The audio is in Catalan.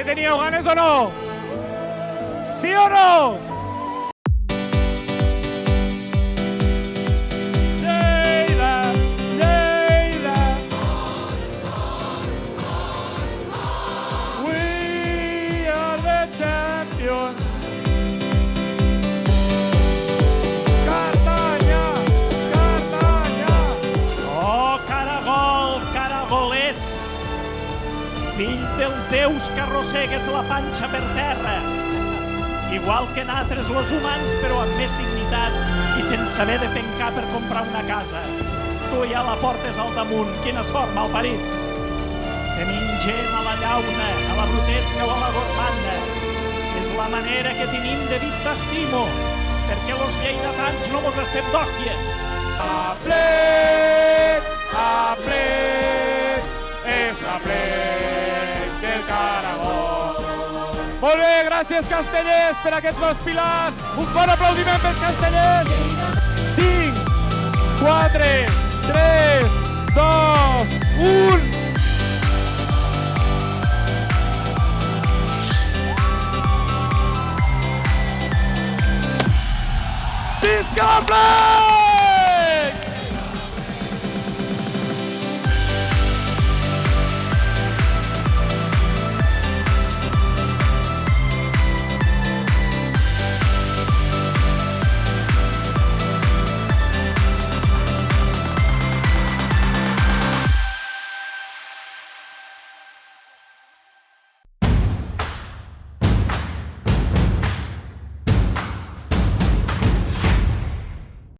teníeu ganes o no? Sí o no? Lleida, Lleida. We are the champions. Cartanya, Cartanya. Oh, caragol, caragolet. Fill dels déus que arrossegues la panxa per terra. Igual que nosaltres, los humans, però amb més dignitat i sense haver de pencar per comprar una casa. Tu ja la portes al damunt. Quina sort, malparit. Te mengem a la llauna, a la brutesca o a la gormanda. És la manera que tenim de dir t'estimo, perquè los lleidatans no mos estem d'hòsties. A plet, és a plet del Caragol. Molt bé, gràcies Castellers per aquests dos pilars. Un bon aplaudiment pels Castellers. 5, 4, 3, 2, 1. Visca la Plet!